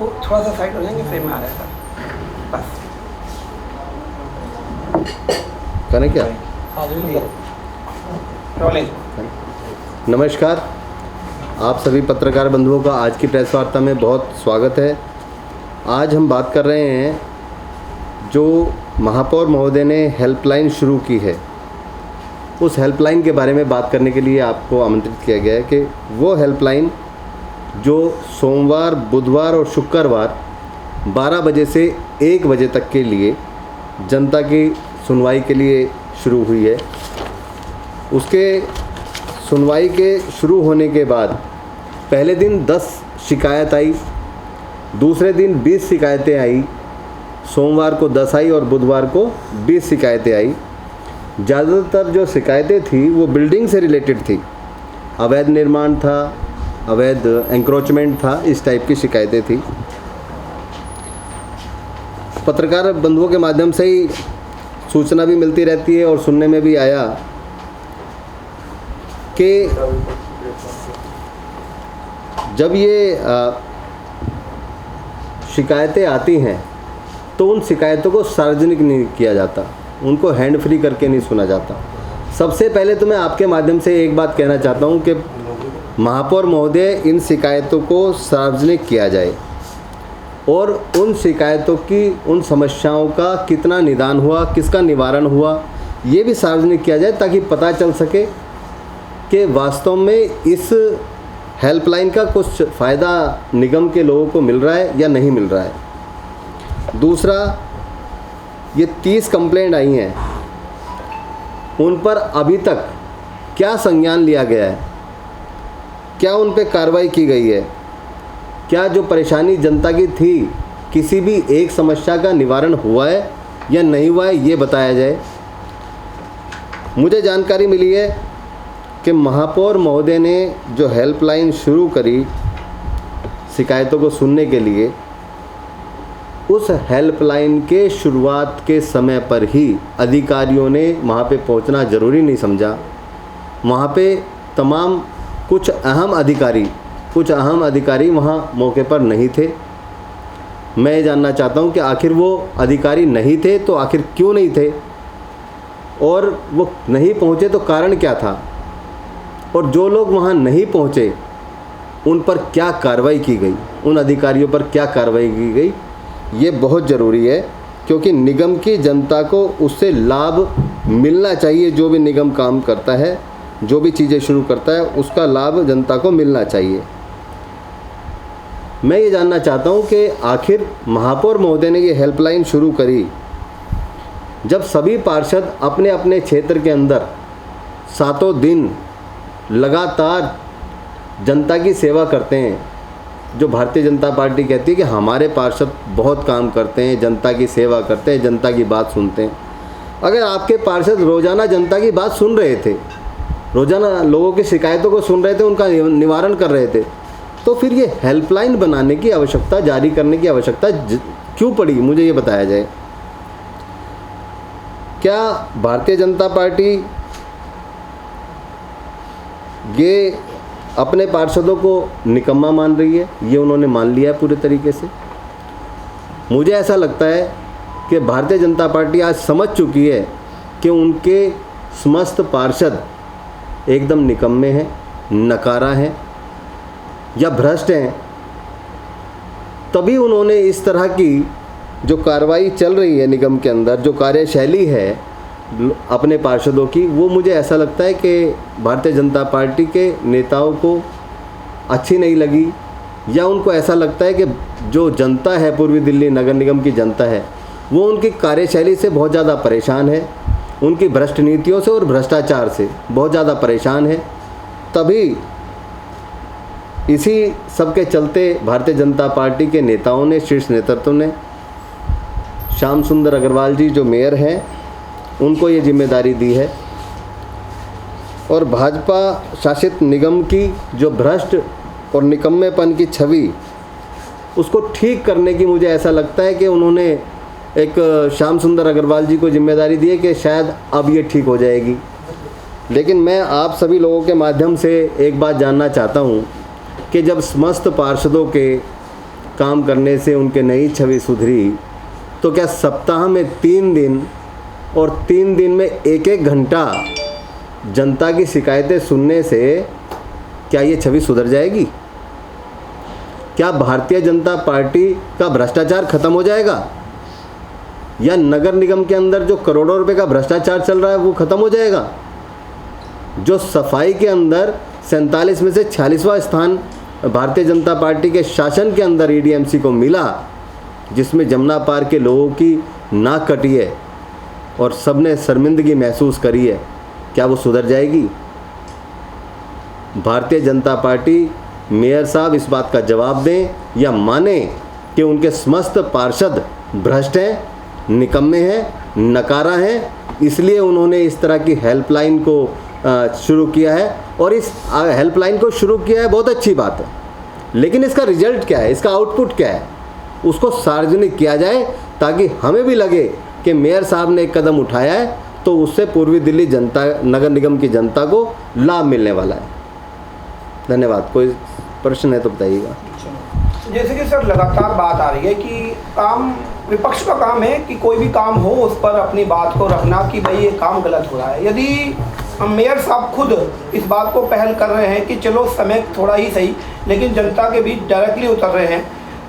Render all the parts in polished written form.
वो थोड़ा सा साइड हो जाएंगे, फ्रेम में आ रहा है सर, बस करें क्या? रोलिंग। नमस्कार, आप सभी पत्रकार बंधुओं का आज की प्रेस वार्ता में बहुत स्वागत है। आज हम बात कर रहे हैं जो महापौर महोदय ने हेल्पलाइन शुरू की है, उस हेल्पलाइन के बारे में बात करने के लिए आपको आमंत्रित किया गया है कि वो हेल्पलाइन जो सोमवार, बुधवार और शुक्रवार 12 बजे से 1 बजे तक के लिए जनता की सुनवाई के लिए शुरू हुई है, उसके सुनवाई के शुरू होने के बाद पहले दिन 10 शिकायत आई, दूसरे दिन 20 शिकायतें आई, सोमवार को 10 आई और बुधवार को 20 शिकायतें आई। ज़्यादातर जो शिकायतें थी वो बिल्डिंग से रिलेटेड थी, अवैध निर्माण था, अवैध एंक्रोचमेंट था, इस टाइप की शिकायतें थी। पत्रकार बंधुओं के माध्यम से ही सूचना भी मिलती रहती है और सुनने में भी आया कि जब ये शिकायतें आती हैं तो उन शिकायतों को सार्वजनिक नहीं किया जाता, उनको हैंड फ्री करके नहीं सुना जाता। सबसे पहले तो मैं आपके माध्यम से एक बात कहना चाहता हूं कि महापौर महोदय इन शिकायतों को सार्वजनिक किया जाए और उन शिकायतों की, उन समस्याओं का कितना निदान हुआ, किसका निवारण हुआ, ये भी सार्वजनिक किया जाए ताकि पता चल सके कि वास्तव में इस हेल्पलाइन का कुछ फ़ायदा निगम के लोगों को मिल रहा है या नहीं मिल रहा है। दूसरा, ये 30 कंप्लेंट आई हैं, उन पर अभी तक क्या संज्ञान लिया गया है, क्या उन पे कार्रवाई की गई है, क्या जो परेशानी जनता की थी किसी भी एक समस्या का निवारण हुआ है या नहीं हुआ है, ये बताया जाए। मुझे जानकारी मिली है कि महापौर महोदय ने जो हेल्पलाइन शुरू करी शिकायतों को सुनने के लिए, उस हेल्पलाइन के शुरुआत के समय पर ही अधिकारियों ने वहाँ पे पहुँचना ज़रूरी नहीं समझा। वहाँ पे तमाम कुछ अहम अधिकारी वहाँ मौके पर नहीं थे। मैं ये जानना चाहता हूँ कि आखिर वो अधिकारी नहीं थे तो आखिर क्यों नहीं थे, और वो नहीं पहुँचे तो कारण क्या था, और जो लोग वहाँ नहीं पहुँचे उन पर क्या कार्रवाई की गई, उन अधिकारियों पर क्या कार्रवाई की गई, ये बहुत ज़रूरी है क्योंकि निगम की जनता को उससे लाभ मिलना चाहिए। जो भी निगम काम करता है, जो भी चीज़ें शुरू करता है, उसका लाभ जनता को मिलना चाहिए। मैं ये जानना चाहता हूँ कि आखिर महापौर महोदय ने ये हेल्पलाइन शुरू करी जब सभी पार्षद अपने अपने क्षेत्र के अंदर सातों दिन लगातार जनता की सेवा करते हैं। जो भारतीय जनता पार्टी कहती है कि हमारे पार्षद बहुत काम करते हैं, जनता की सेवा करते हैं, जनता की बात सुनते हैं। अगर आपके पार्षद रोज़ाना जनता की बात सुन रहे थे, रोज़ाना लोगों की शिकायतों को सुन रहे थे, उनका निवारण कर रहे थे, तो फिर ये हेल्पलाइन बनाने की आवश्यकता, जारी करने की आवश्यकता क्यों पड़ी, मुझे ये बताया जाए। क्या भारतीय जनता पार्टी ये अपने पार्षदों को निकम्मा मान रही है? ये उन्होंने मान लिया है पूरे तरीके से। मुझे ऐसा लगता है कि भारतीय जनता पार्टी आज समझ चुकी है कि उनके समस्त पार्षद एकदम निकम्मे हैं, नकारा हैं या भ्रष्ट हैं, तभी उन्होंने इस तरह की जो कार्रवाई चल रही है निगम के अंदर, जो कार्यशैली है अपने पार्षदों की, वो मुझे ऐसा लगता है कि भारतीय जनता पार्टी के नेताओं को अच्छी नहीं लगी, या उनको ऐसा लगता है कि जो जनता है, पूर्वी दिल्ली नगर निगम की जनता है, वो उनकी कार्यशैली से बहुत ज़्यादा परेशान है, उनकी भ्रष्ट नीतियों से और भ्रष्टाचार से बहुत ज़्यादा परेशान है। तभी इसी सब के चलते भारतीय जनता पार्टी के नेताओं ने, शीर्ष नेतृत्व ने, श्याम सुंदर अग्रवाल जी जो मेयर हैं, उनको ये जिम्मेदारी दी है और भाजपा शासित निगम की जो भ्रष्ट और निकम्मेपन की छवि, उसको ठीक करने की मुझे ऐसा लगता है कि उन्होंने एक श्याम सुंदर अग्रवाल जी को जिम्मेदारी दी है कि शायद अब ये ठीक हो जाएगी। लेकिन मैं आप सभी लोगों के माध्यम से एक बात जानना चाहता हूँ कि जब समस्त पार्षदों के काम करने से उनके नई छवि सुधरी, तो क्या सप्ताह में 3 दिन और 3 दिन में 1-1 घंटा जनता की शिकायतें सुनने से क्या ये छवि सुधर जाएगी? क्या भारतीय जनता पार्टी का भ्रष्टाचार खत्म हो जाएगा? या नगर निगम के अंदर जो करोड़ों रुपए का भ्रष्टाचार चल रहा है वो खत्म हो जाएगा? जो सफाई के अंदर 47 में से 46वां स्थान भारतीय जनता पार्टी के शासन के अंदर ईडीएमसी को मिला, जिसमें जमुना पार के लोगों की नाक कटी है और सबने शर्मिंदगी महसूस करी है, क्या वो सुधर जाएगी? भारतीय जनता पार्टी मेयर साहब इस बात का जवाब दें या माने कि उनके समस्त पार्षद भ्रष्ट हैं, निकम्मे हैं, नकारा हैं, इसलिए उन्होंने इस तरह की हेल्पलाइन को शुरू किया है। और इस हेल्पलाइन को शुरू किया है, बहुत अच्छी बात है, लेकिन इसका रिजल्ट क्या है, इसका आउटपुट क्या है, उसको सार्वजनिक किया जाए ताकि हमें भी लगे कि मेयर साहब ने एक कदम उठाया है तो उससे पूर्वी दिल्ली जनता, नगर निगम की जनता को लाभ मिलने वाला है। धन्यवाद। कोई प्रश्न है तो बताइएगा। जैसे कि सर लगातार बात आ रही है कि काम, विपक्ष का काम है कि कोई भी काम हो उस पर अपनी बात को रखना कि भाई ये काम गलत हो रहा है। यदि मेयर साहब खुद इस बात को पहल कर रहे हैं कि चलो समय थोड़ा ही सही, लेकिन जनता के बीच डायरेक्टली उतर रहे हैं,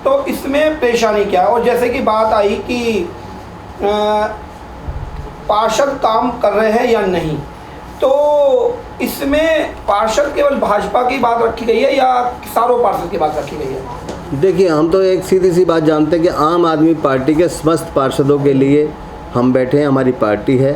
तो इसमें परेशानी क्या है? और जैसे कि बात आई कि पार्षद काम कर रहे हैं या नहीं, तो इसमें पार्षद केवल भाजपा की बात रखी गई है या सारों पार्षद की बात रखी गई है? देखिए, हम तो एक सीधी सी बात जानते हैं कि आम आदमी पार्टी के समस्त पार्षदों के लिए हम बैठे हैं, हमारी पार्टी है।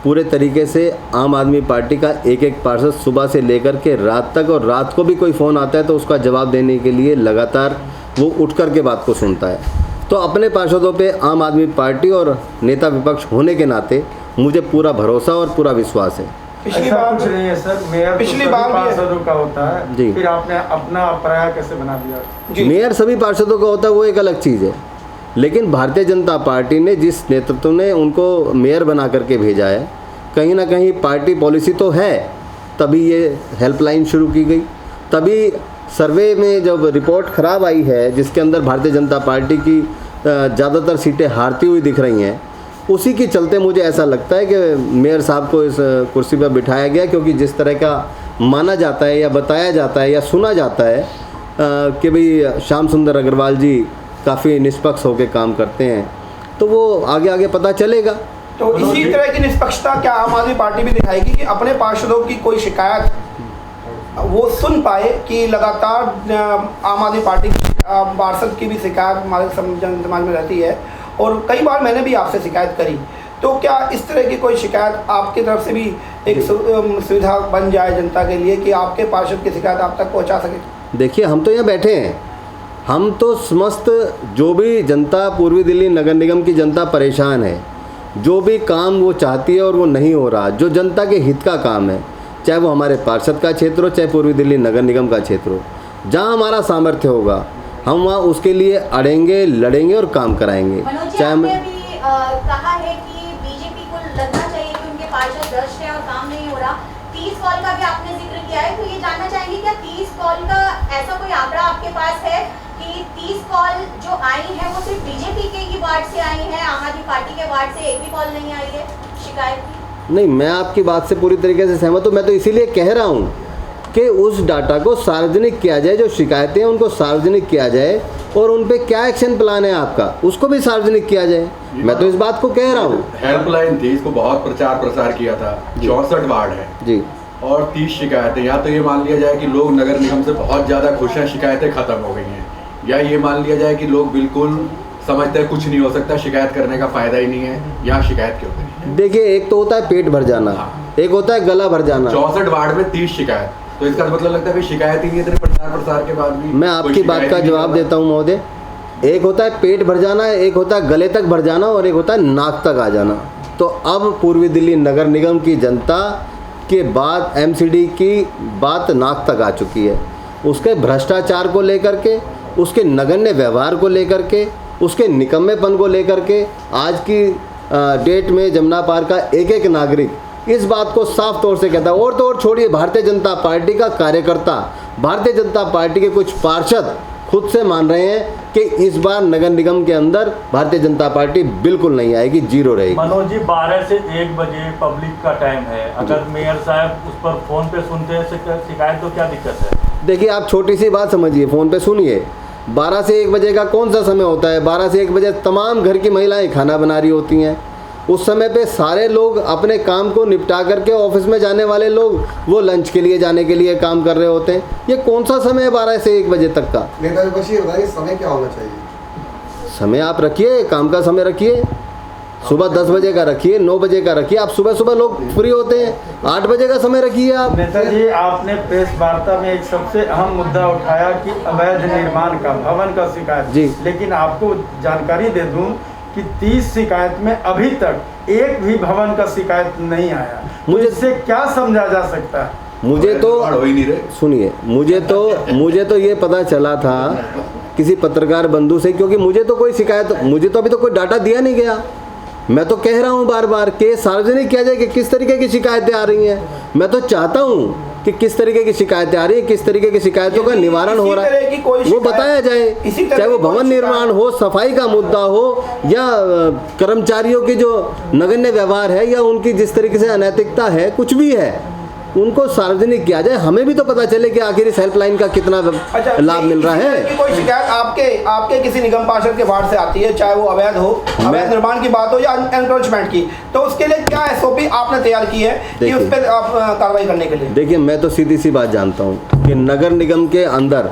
पूरे तरीके से आम आदमी पार्टी का एक एक पार्षद सुबह से लेकर के रात तक, और रात को भी कोई फ़ोन आता है तो उसका जवाब देने के लिए लगातार वो उठ कर के बात को सुनता है। तो अपने पार्षदों पे आम आदमी पार्टी और नेता विपक्ष होने के नाते मुझे पूरा भरोसा और पूरा विश्वास है। पिछली बार कुछ नहीं है सर, मेयर पिछली बार पार्षदों का होता है जी, फिर आपने अपना अभिप्राय कैसे बना दिया? मेयर सभी पार्षदों का होता है, वो एक अलग चीज़ है, लेकिन भारतीय जनता पार्टी ने जिस नेतृत्व ने उनको मेयर बना करके भेजा है, कहीं ना कहीं पार्टी पॉलिसी तो है, तभी ये हेल्पलाइन शुरू की गई। तभी सर्वे में जब रिपोर्ट ख़राब आई है जिसके अंदर भारतीय जनता पार्टी की ज़्यादातर सीटें हारती हुई दिख रही हैं, उसी के चलते मुझे ऐसा लगता है कि मेयर साहब को इस कुर्सी पर बिठाया गया, क्योंकि जिस तरह का माना जाता है या बताया जाता है या सुना जाता है कि भाई श्याम सुंदर अग्रवाल जी काफ़ी निष्पक्ष होकर काम करते हैं, तो वो आगे आगे पता चलेगा। तो इसी तरह की निष्पक्षता क्या आम आदमी पार्टी भी दिखाएगी कि अपने पार्षदों की कोई शिकायत वो सुन पाए कि लगातार आम आदमी पार्टी पार्षद की भी शिकायत हमारे समाज में रहती है, और कई बार मैंने भी आपसे शिकायत करी, तो क्या इस तरह की कोई शिकायत आपकी तरफ से भी एक सुविधा बन जाए जनता के लिए कि आपके पार्षद की शिकायत आप तक पहुंचा सके? देखिए, हम तो यहाँ बैठे हैं, हम तो समस्त जो भी जनता, पूर्वी दिल्ली नगर निगम की जनता परेशान है, जो भी काम वो चाहती है और वो नहीं हो रहा, जो जनता के हित का काम है, चाहे वो हमारे पार्षद का क्षेत्र हो, चाहे पूर्वी दिल्ली नगर निगम का क्षेत्र हो, जहाँ हमारा सामर्थ्य होगा हम वहाँ उसके लिए अड़ेंगे, लड़ेंगे और काम कराएंगे। चाहे आपने भी कहा है कि बीजेपी को लगना चाहिए कि उनके पार्षद भ्रष्ट है और काम नहीं हो रहा। 30 कॉल का भी आपने जिक्र किया है, तो ये जानना चाहेंगे क्या 30 कॉल का ऐसा कोई आंकड़ा आपके पास है कि 30 कॉल जो आई है वो सिर्फ बीजेपी के ही वार्ड से आई है, आम आदमी पार्टी के वार्ड से एक भी कॉल नहीं आई है शिकायत की? नहीं, मैं आपकी बात से पूरी तरीके से सहमत हूँ। मैं तो इसीलिए कह रहा हूँ कि उस डाटा को सार्वजनिक किया जाए, जो शिकायतें हैं उनको सार्वजनिक किया जाए, और उन पे क्या एक्शन प्लान है आपका उसको भी सार्वजनिक किया जाए। मैं तो इस बात को कह रहा हूँ। हेल्पलाइन थी, इसको बहुत प्रचार प्रसार किया था, 64 वार्ड है जी, और 30 शिकायतें। या तो ये मान लिया जाए कि लोग नगर निगम से बहुत ज़्यादा खुश हैं, शिकायतें खत्म हो गई हैं, या ये मान लिया जाए कि लोग बिल्कुल समझते हैं कुछ नहीं हो सकता, शिकायत करने का फायदा ही नहीं है, यहाँ शिकायत क्यों करें? देखिए, एक तो होता है पेट भर जाना, एक होता है गला भर जाना। 64 वार्ड में 30 शिकायत, तो इसका मतलब लगता है कि शिकायत ही नहीं है, प्रचार प्रसार के बाद भी। मैं आपकी बात का जवाब देता हूँ महोदय। एक होता है पेट भर जाना, एक होता है गले तक भर जाना, और एक होता है नाक तक आ जाना। तो अब पूर्वी दिल्ली नगर निगम की जनता के बाद एमसीडी की बात नाक तक आ चुकी है। उसके भ्रष्टाचार को लेकर के, उसके नगण्य व्यवहार को लेकर के, उसके निकम्मेपन को लेकर के आज की डेट में जमुना पार का एक एक नागरिक इस बात को साफ तौर से कहता है। और तो और छोड़िए, भारतीय जनता पार्टी का कार्यकर्ता, भारतीय जनता पार्टी के कुछ पार्षद खुद से मान रहे हैं कि इस बार नगर निगम के अंदर भारतीय जनता पार्टी बिल्कुल नहीं आएगी, जीरो रहेगी। मनोज जी 12 से 1 बजे पब्लिक का टाइम है, अगर मेयर साहब उस पर फोन पे सुनते हैं शिकायत तो क्या दिक्कत है? देखिए आप छोटी सी बात समझिए, फ़ोन पे सुनिए, 12 से 1 बजे का कौन सा समय होता है? 12 से 1 बजे तमाम घर की महिलाएं खाना बना रही होती हैं। उस समय पे सारे लोग अपने काम को निपटा करके ऑफिस में जाने वाले लोग वो लंच के लिए जाने के लिए काम कर रहे होते हैं। ये कौन सा समय है 12 से 1 बजे तक का? नेताजी बस ये बताइए समय क्या होना चाहिए? समय आप रखिए, काम का समय रखिए, सुबह 10 बजे का रखिए, 9 बजे का रखिए। आप सुबह सुबह लोग फ्री होते हैं, 8 बजे का समय रखिए आप। नेताजी आपने प्रेस वार्ता में एक सबसे अहम मुद्दा उठाया कि अवैध निर्माण का, भवन का शिकायत जी। लेकिन आपको जानकारी दे दूं कि 30 शिकायत में अभी तक एक भी भवन का शिकायत नहीं आया। मुझे इससे क्या समझा जा सकता है? मुझे तो हो ही नहीं रहे। सुनिए, मुझे तो ये पता चला था किसी पत्रकार बंधु से, क्योंकि मुझे तो कोई शिकायत, मुझे तो अभी तो कोई डाटा दिया नहीं गया। मैं तो कह रहा हूँ बार बार कि सार्वजनिक किया जाए कि किस तरीके की शिकायतें आ रही हैं। मैं तो चाहता हूँ कि किस तरीके की शिकायतें आ रही है, किस तरीके की शिकायतों का निवारण हो रहा है वो बताया जाए, चाहे वो भवन निर्माण हो, सफाई का मुद्दा हो, या कर्मचारियों की जो नगण्य व्यवहार है, या उनकी जिस तरीके से अनैतिकता है, कुछ भी है, उनको सार्वजनिक किया जाए। हमें भी तो पता चले कि आखिर इस हेल्पलाइन का कितना लाभ मिल रहा है। कि कोई शिकायत आपके किसी निगम पार्षद के वार्ड से आती है, चाहे वो अवैध हो, अवैध निर्माण की बात हो या एनक्रोचमेंट की, तो उसके लिए क्या एसओपी आपने तैयार की है कि उस पर कार्रवाई करने के लिए? देखिए मैं तो सीधी सी बात जानता हूँ कि नगर निगम के अंदर